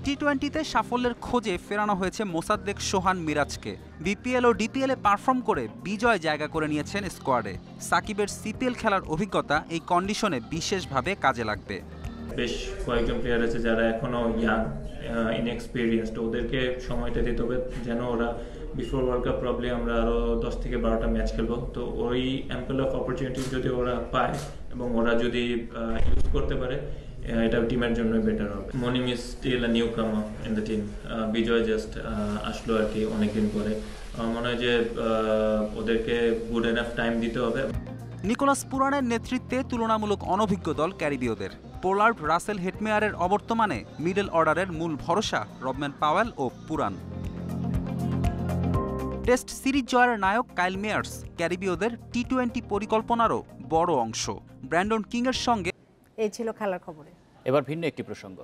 টি-20তে সাফল্যের খোঁজে ফেরানো হয়েছে মোসাদ্দেক, সোহান, মিরাজকে। বিপিএল ও ডিপিএলে পারফর্ম করে বিজয় জায়গা করে নিয়েছেন স্কোয়াডে। সাকিবের সিপিএল খেলার অভিজ্ঞতা এই কন্ডিশনে বিশেষভাবে কাজে লাগবে। বেশ কয়েকজন প্লেয়ার আছে যারা এখনো ইয়াং, ইনএক্সপিরিয়েন্সড, ওদেরকে সময়টা দিতে হবে যেন ওরা বিফোর ওয়ার্ল্ড কাপ প্রবলি আমরা আরও 10 থেকে 12টা ম্যাচ খেলবো। তো ওই অ্যাম্পল অফ অপরচুনিটি যদি ওরা পায় এবং ওরা যদি ইউজ করতে পারে, এটা টিমের জন্য বেটার হবে। Monim is still a newcomer in the team. Bijoy just আসলো আর কি অনেকদিন পরে। আমার মনে হয় যে ওদেরকে গুড এনাফ টাইম দিতে হবে। নিকোলাস পুরানের নেতৃত্বে তুলনামূলক অনভিজ্ঞ দল ক্যারিবীয়দের। পোলার্ড, রাসেল, হেটমেয়ারের অবর্তমানে মিডল অর্ডারের মূল ভরসা রবম্যান পাওয়েল ও পুরান। টেস্ট সিরিজ জয়ের নায়ক কাইল মেয়ার্স ক্যারিবীয়দের টি-20 পরিকল্পনারও বড় অংশ। ব্র্যান্ডন কিংয়ের সঙ্গে এই ছিল খেলার খবরে। এবার ভিন্ন একটি প্রসঙ্গ।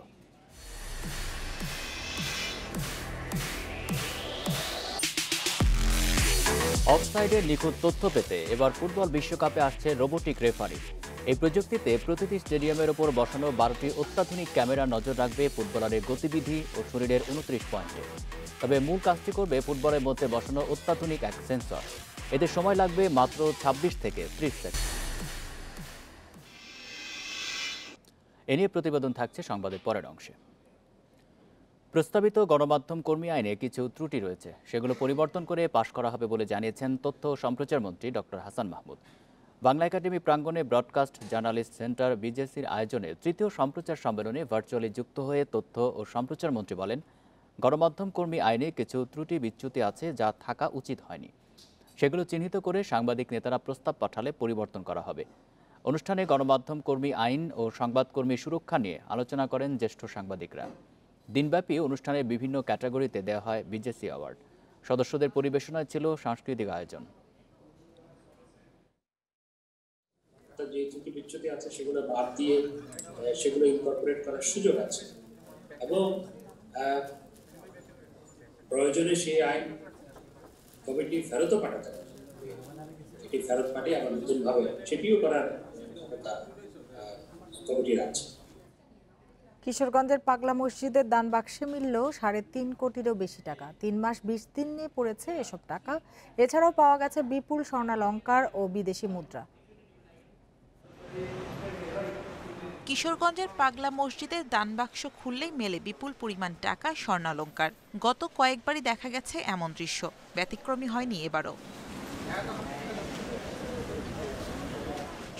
অফসাইডের নিখুঁত তথ্য পেতে এবার ফুটবল বিশ্বকাপে আসছে রোবোটিক রেফারি। এই প্রযুক্তিতে প্রতিটি স্টেডিয়ামের ওপর বসানো 12টি অত্যাধুনিক ক্যামেরা নজর রাখবে ফুটবলারের গতিবিধি ও শরীরের 29 পয়েন্টে। তবে মূল কাজটি করবে ফুটবলের মধ্যে বসানো অত্যাধুনিক এক সেন্সর। এতে সময় লাগবে মাত্র 26 থেকে 30 সেকেন্ড। এ নিয়ে প্রতিবেদন থাকছে সংবাদের পরের অংশে। প্রস্তাবিত গণমাধ্যম কর্মী আইনে কিছু ত্রুটি রয়েছে, সেগুলো পরিবর্তন করে পাশ করা হবে বলে জানিয়েছেন তথ্য ও সম্প্রচার মন্ত্রী ডক্টর হাসান মাহমুদ। বাংলা একাডেমি প্রাঙ্গণে ব্রডকাস্ট জার্নালিস্ট সেন্টার বিজেসির আয়োজনে তৃতীয় সম্প্রচার সম্মেলনে ভার্চুয়ালি যুক্ত হয়ে তথ্য ও সম্প্রচার মন্ত্রী বলেন, গণমাধ্যম কর্মী আইনে কিছু ত্রুটি বিচ্যুতি আছে যা থাকা উচিত হয়নি। সেগুলো চিহ্নিত করে সাংবাদিক নেতারা প্রস্তাব পাঠালে পরিবর্তন করা হবে। অনুষ্ঠানে গণমাধ্যম কর্মী আইন ও সংবাদকর্মী সুরক্ষা নিয়ে আলোচনা করেন জ্যেষ্ঠ সাংবাদিকরা। দিনব্যাপী অনুষ্ঠানে বিভিন্ন ক্যাটাগরিতে দেওয়া হয় বিজেসি অ্যাওয়ার্ড। সদস্যদের পরিবেশনায় ছিল সাংস্কৃতিক আয়োজন। যে ত্রুটি বিচ্যুতি আছে সেগুলো বাদ দিয়ে সেগুলো ইনকর্পোরেট করার সুযোগ আছে এবং প্রয়োজনে সেই আইন কমিটি ফেরতও পাঠাতে পারে, এটি ফেরত পাঠিয়ে আবার নতুনভাবে সেটিও করার ক্ষমতা কমিটির আছে। কিশোরগঞ্জের পাগলা মসজিদের দান বাক্সে মিলল 3.5 কোটিরও বেশি টাকা। 3 মাস 20 দিন নিয়ে পড়েছে এসব টাকা। এছাড়াও পাওয়া গেছে বিপুল স্বর্ণালংকার ও বিদেশি মুদ্রা। কিশোরগঞ্জের পাগলা মসজিদের দান বাক্স খুললেই মেলে বিপুল পরিমাণ টাকা, স্বর্ণালংকার। গত কয়েকবারই দেখা গেছে এমন দৃশ্য, ব্যতিক্রমী হয়নি এবারও।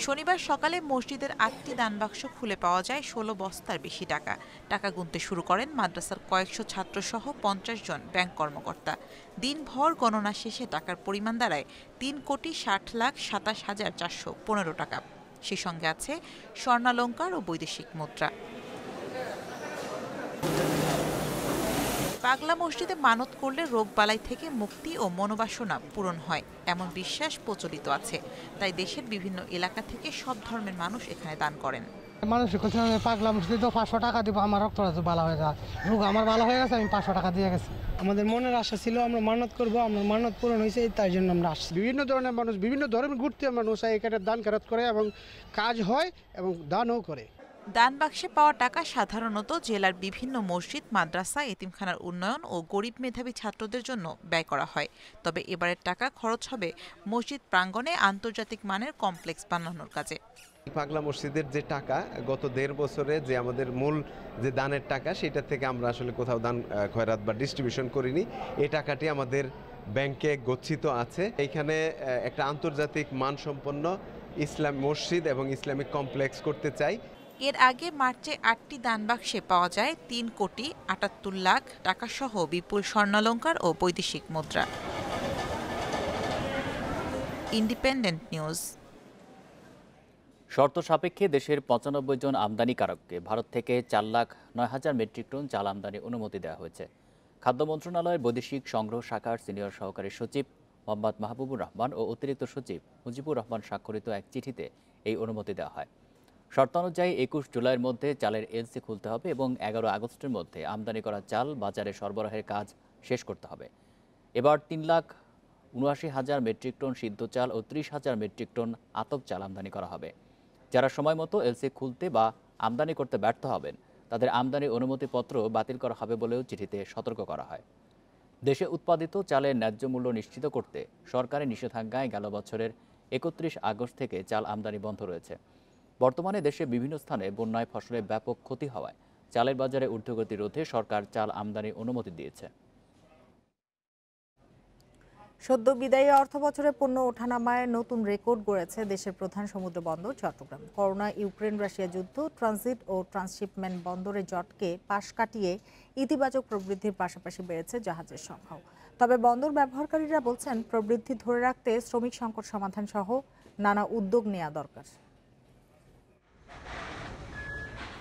শনিবার সকালে মসজিদের 8টি দানবাক্স খুলে পাওয়া যায় 16 বস্তার বেশি টাকা। টাকা গুনতে শুরু করেন মাদ্রাসার কয়েকশো ছাত্রসহ 50 জন ব্যাংক কর্মকর্তা। দিনভর গণনা শেষে টাকার পরিমাণ দাঁড়ায় 3,60,27,415 টাকা। সে সঙ্গে আছে স্বর্ণালংকার ও বৈদেশিক মুদ্রা। পাগলা মসজিদে মানত করলে রোগবালাই থেকে মুক্তি ও মনোবাসনা পূরণ হয়, এমন বিশ্বাস প্রচলিত আছে। তাই দেশের বিভিন্ন এলাকা থেকে সব ধর্মের মানুষ এখানে দান করেন। মানুষ পাগলা মসজিদে 500 টাকা দিব, আমার রক্ত ভালো হয়ে যায়, রোগ আমার ভালো হয়ে গেছে, আমি 500 টাকা দিয়ে গেছি। আমাদের মনের আশা ছিল আমরা মানত করব, আমরা মানত পূরণ হয়েছে, তাই জন্য আমরা আসছি। বিভিন্ন ধরনের মানুষ, বিভিন্ন ধর্মের ঘুরতে মানুষ এখানে দান খরচ করে এবং কাজ হয় এবং দানও করে। দান বাক্সে পাওয়া টাকা সাধারণত জেলার বিভিন্ন মসজিদ, মাদ্রাসা, এতিমখানার উন্নয়ন ও গরিব মেধাবী ছাত্রদের জন্য ব্যয় করা হয়। তবে এবারের টাকা খরচ হবে মসজিদ প্রাঙ্গণে আন্তর্জাতিক মানের কমপ্লেক্স বানানোর কাজে। পাগলা মসজিদের যে টাকা গত 1.5 বছরে যে আমাদের মূল যে দানের টাকা, সেটা থেকে আমরা আসলে কোথাও দান খয়রাত বা ডিস্ট্রিবিউশন করিনি। এই টাকাটি আমাদের ব্যাংকে গচ্ছিত আছে। এইখানে একটা আন্তর্জাতিক মানসম্পন্ন ইসলাম মসজিদ এবং ইসলামিক কমপ্লেক্স করতে চাই। এর আগে মার্চে 8টি দানবাক্সে পাওয়া যায় 3,78,00,000 টাকা সহ বিপুল স্বর্ণালংকার ও বৈদেশিক মুদ্রা। Independent news. শর্ত সাপেক্ষে দেশের 95 জন আমদানিকারককে ভারত থেকে 4,09,000 মেট্রিক টন চাল আমদানির অনুমতি দেওয়া হয়েছে। খাদ্য মন্ত্রণালয়ের বৈদেশিক সংগ্রহ শাখার সিনিয়র সহকারী সচিব মোহাম্মদ মাহবুবুর রহমান ও অতিরিক্ত সচিব মুজিবুর রহমান স্বাক্ষরিত এক চিঠিতে এই অনুমতি দেওয়া হয়। শর্তানুযায়ী 21 জুলাইয়ের মধ্যে চালের এলসি খুলতে হবে এবং 11 আগস্টের মধ্যে আমদানি করা চাল বাজারে সরবরাহের কাজ শেষ করতে হবে। এবার 3,79,000 মেট্রিক টন সিদ্ধ চাল ও 30,000 মেট্রিক টন আতপ চাল আমদানি করা হবে। যারা সময় মতো এলসি খুলতে বা আমদানি করতে ব্যর্থ হবেন তাদের আমদানির অনুমতিপত্র বাতিল করা হবে বলেও চিঠিতে সতর্ক করা হয়। দেশে উৎপাদিত চালের ন্যায্য মূল্য নিশ্চিত করতে সরকারি নিষেধাজ্ঞায় গেল বছরের 31 আগস্ট থেকে চাল আমদানি বন্ধ রয়েছে। বর্তমানে দেশে বিভিন্ন স্থানে বন্যায় ফসলের ব্যাপক ক্ষতি হওয়ায় চালের বাজারে ঊর্ধ্বগতি রোধে সরকার চাল আমদানির অনুমতি দিয়েছে। সদ্য বিদায়ী অর্থ বছরে পণ্য ওঠানামায় নতুন রেকর্ড গড়েছে দেশের প্রধান সমুদ্র বন্দর চট্টগ্রাম। করোনা, ইউক্রেন রাশিয়া যুদ্ধ, ট্রানজিট ও ট্রান্সশিপমেন্ট বন্দরের জটকে পাশ কাটিয়ে ইতিবাচক প্রবৃদ্ধির পাশাপাশি বেড়েছে জাহাজের সংখ্যাও। তবে বন্দর ব্যবহারকারীরা বলছেন প্রবৃদ্ধি ধরে রাখতে শ্রমিক সংকট সমাধান সহ নানা উদ্যোগ নেওয়া দরকার।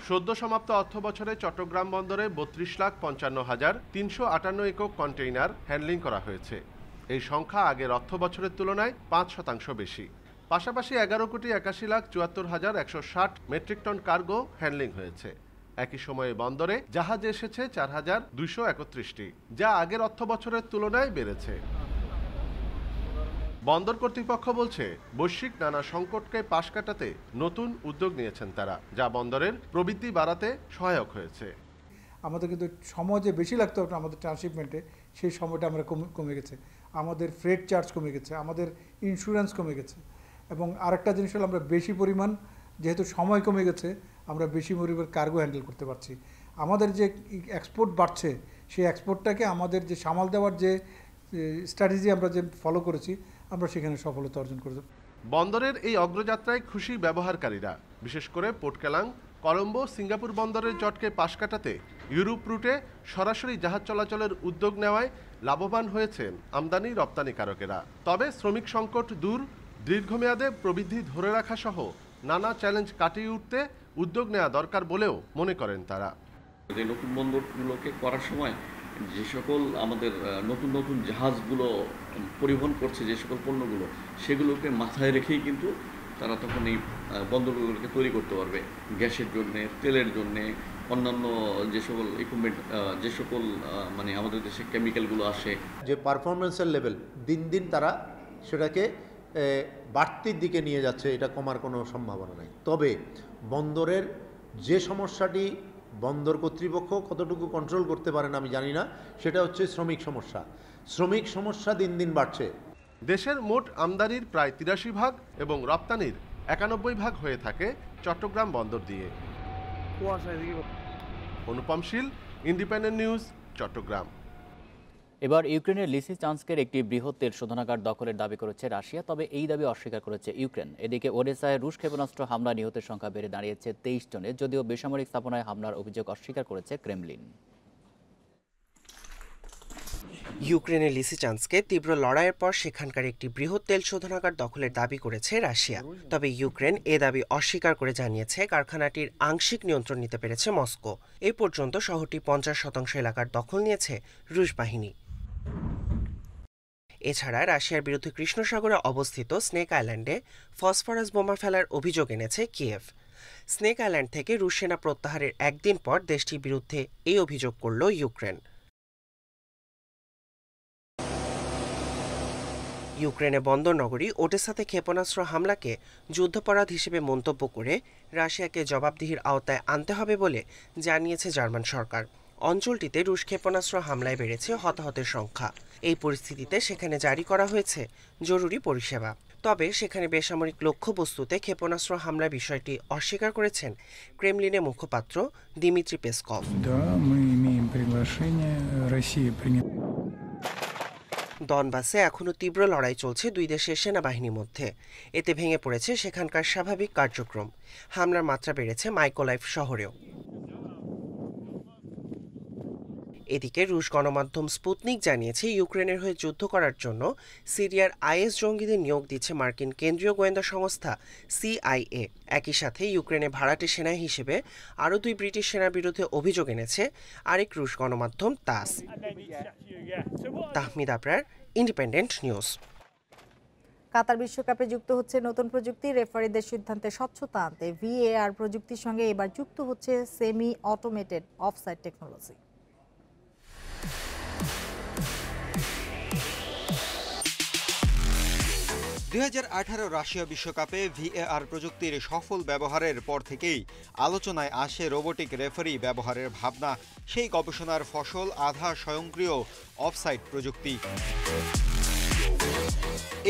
সদ্য সমাপ্ত অর্থ বছরে চট্টগ্রাম বন্দরে 32,55,358 একক কন্টেইনার হ্যান্ডলিং করা হয়েছে। এই সংখ্যা আগের অর্থ বছরের তুলনায় 5% বেশি। পাশাপাশি 11,74,160 মেট্রিক টন কার্গো হ্যান্ডলিং হয়েছে। একই সময়ে বন্দরে জাহাজ এসেছে 4,231টি, যা আগের অর্থ বছরের তুলনায় বেড়েছে। বন্দর কর্তৃপক্ষ বলছে বৈশ্বিক নানা সংকটকে পাশ কাটাতে নতুন উদ্যোগ নিয়েছেন তারা, যা বন্দরের প্রবৃদ্ধি বাড়াতে সহায়ক হয়েছে। আমাদের কিন্তু সময় যে বেশি লাগতো আমাদের ট্রান্সশিপমেন্টে, সেই সময়টা আমরা কমে গেছে। আমাদের ফ্রেট চার্জ কমে গেছে, আমাদের ইন্স্যুরেন্স কমে গেছে। এবং আরেকটা জিনিস হলো আমরা বেশি পরিমাণ, যেহেতু সময় কমে গেছে, আমরা বেশি পরিমাণ কার্গো হ্যান্ডেল করতে পারছি। আমাদের যে এক্সপোর্ট বাড়ছে, সেই এক্সপোর্টটাকে আমাদের যে সামাল দেওয়ার যে স্ট্র্যাটেজি আমরা যে ফলো করেছি, আমরা সেখানে সফলতা অর্জন করতে। বন্দরের এই অগ্রযাত্রায় খুশি ব্যবহারকারীরা, বিশেষ করে পোর্টকেলাং, কলম্বো, সিঙ্গাপুর বন্দরের জটকে পাশ কাটাতে ইউরোপ রুটে সরাসরি জাহাজ চলাচলের উদ্যোগ নেওয়ায় লাভবান হয়েছেন আমদানি রপ্তানিকারকেরা। তবে শ্রমিক সংকট দূর, দীর্ঘমেয়াদে প্রবৃদ্ধি ধরে রাখা সহ নানা চ্যালেঞ্জ কাটিয়ে উঠতে উদ্যোগ নেওয়া দরকার বলেও মনে করেন তারা। এই নতুন বন্দরগুলোকে করার সময় যে সকল আমাদের নতুন নতুন জাহাজগুলো পরিবহন করছে, যে সকল পণ্যগুলো, সেগুলোকে মাথায় রেখেই কিন্তু তারা তখন এই বন্দরগুলোকে তৈরি করতে পারবে গ্যাসের জন্যে, তেলের জন্যে, অন্যান্য যে সকল ইকুইপমেন্ট, যে সকল মানে আমাদের দেশে কেমিক্যালগুলো আসে। যে পারফরমেন্সের লেভেল দিন দিন তারা সেটাকে বাড়তির দিকে নিয়ে যাচ্ছে, এটা কমার কোনো সম্ভাবনা নেই। তবে বন্দরের যে সমস্যাটি বন্দর কর্তৃপক্ষ কতটুকু কন্ট্রোল করতে পারেন আমি জানি না, সেটা হচ্ছে শ্রমিক সমস্যা। শ্রমিক সমস্যা দিন দিন বাড়ছে। দেশের মোট আমদানির প্রায় ৮৩% এবং রপ্তানির ৯১% হয়ে থাকে চট্টগ্রাম বন্দর দিয়ে। অনুপম শীল, ইন্ডিপেন্ডেন্ট নিউজ, চট্টগ্রাম। এবার ইউক্রেনের লিসিচান্স্কের একটি বৃহৎ তেল শোধনাগার দখলের দাবি করেছে রাশিয়া, তবে এই দাবি অস্বীকার করেছে ইউক্রেন। এদিকে ওডেসায় রুশ ক্ষেপণাস্ত্র হামলা নিহতের সংখ্যা বেড়ে দাঁড়িয়েছে ২৩ জনে, যদিও বেসামরিক স্থাপনায় হামলার অভিযোগ অস্বীকার করেছে ক্রেমলিন। ইউক্রেনের লিসিচান্স্কে তীব্র লড়াইয়ের পর সেখানকার একটি বৃহৎ তেল শোধনাগার দখলের দাবি করেছে রাশিয়া, তবে ইউক্রেন এ দাবি অস্বীকার করে জানিয়েছে কারখানাটির আংশিক নিয়ন্ত্রণ নিতে পেরেছে মস্কো। এ পর্যন্ত শহরটি ৫০% এলাকার দখল নিয়েছে রুশ বাহিনী। এছাড়া রাশিয়ার বিরুদ্ধে কৃষ্ণ সাগরে অবস্থিত স্নেক আইল্যান্ডে ফসফরাস বোমা ফেলার অভিযোগ এনেছে কিয়েভ। স্নেক আইল্যান্ড থেকে রুশ সেনা প্রত্যাহারের একদিন পর দেশটির বিরুদ্ধে এই অভিযোগ করল ইউক্রেন। ইউক্রেনের বন্দর নগরী ওডেসাতে ক্ষেপণাস্ত্র হামলাকে যুদ্ধাপরাধ হিসেবে মন্তব্য করে রাশিয়াকে জবাবদিহির আওতায় আনতে হবে বলে জানিয়েছে জার্মান সরকার। অঞ্চলটিতে রুশ ক্ষেপণাস্ত্র হামলায় বেড়েছে হতাহতের সংখ্যা। এই পরিস্থিতিতে সেখানে জারি করা হয়েছে জরুরি পরিষেবা। তবে সেখানে বেসামরিক লক্ষ্যবস্তুতে ক্ষেপণাস্ত্র হামলার বিষয়টি অস্বীকার করেছেন ক্রেমলিনের মুখপাত্র দিমিত্রি পেসকভ। ডনবাসে এখনও তীব্র লড়াই চলছে দুই দেশের সেনাবাহিনীর মধ্যে। এতে ভেঙে পড়েছে সেখানকার স্বাভাবিক কার্যক্রম। হামলার মাত্রা বেড়েছে মাইকোলাইভ শহরেও। এদিকে রুশ গণমাধ্যম স্পুতনিক জানিয়েছে ইউক্রেনের হয়ে যুদ্ধ করার জন্য সিরিয়ার আইএস জঙ্গিদের নিয়োগ দিচ্ছে মার্কিন কেন্দ্রীয় গোয়েন্দা সংস্থা CIA। একই সাথে ইউক্রেনে ভাড়াটে সেনা হিসেবে আরও 2 ব্রিটিশ সেনার বিরুদ্ধে অভিযোগ এনেছে আরেক রুশ গণমাধ্যম TASS. Tahmid Abrar, independent news. Qatar বিশ্বকাপে যুক্ত হচ্ছে নতুন প্রযুক্তি। রেফারিদের সিদ্ধান্তে স্বচ্ছতা আনতে VAR প্রযুক্তির সঙ্গে এবার যুক্ত হচ্ছে semi automated offside technology. Russia বিশ্বকাপে VAR প্রযুক্তির সফল ব্যবহারের পর থেকেই আলোচনায় আসে রোবোটিক রেফারি ব্যবহারের ভাবনা। সেই গবেষণার ফসল আধা স্বয়ংক্রিয় অফসাইড প্রযুক্তি।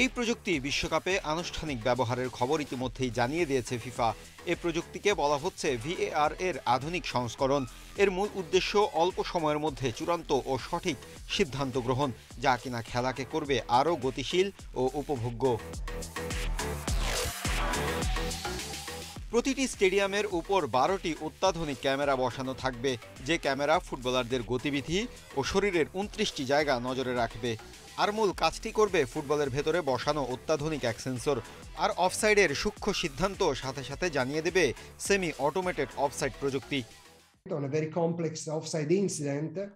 এই প্রযুক্তি বিশ্বকাপে আনুষ্ঠানিক ব্যবহারের খবর ইতিমধ্যেই জানিয়ে দিয়েছে ফিফা। এ প্রযুক্তিকে বলা হচ্ছে VAR এর আধুনিক সংস্করণ। এর মূল উদ্দেশ্য অল্প সময়ের মধ্যে চূড়ান্ত ও সঠিক সিদ্ধান্ত গ্রহণ, যা কিনা খেলাকে করবে আরও গতিশীল ও উপভোগ্য। প্রতিটি স্টেডিয়ামের উপর 12টি অত্যাধুনিক ক্যামেরা বসানো থাকবে, যে ক্যামেরা ফুটবলারদের গতিবিধি ও শরীরের 29টি জায়গা নজরে রাখবে। আর মূল কাজটি করবে ফুটবলের ভেতরে বসানো অত্যাধুনিক এক সেন্সর। আর অফসাইডের সূক্ষ্ম সিদ্ধান্ত সাথে সাথে জানিয়ে দেবে সেমি অটোমেটেড অফসাইড প্রযুক্তি।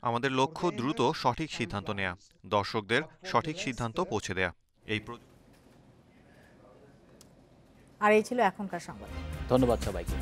আমাদের লক্ষ্য দ্রুত সঠিক সিদ্ধান্ত নেয়া, দর্শকদের সঠিক সিদ্ধান্ত পৌঁছে দেয়া। আর এই ছিল এখনকার সংবাদ। ধন্যবাদ সবাইকে।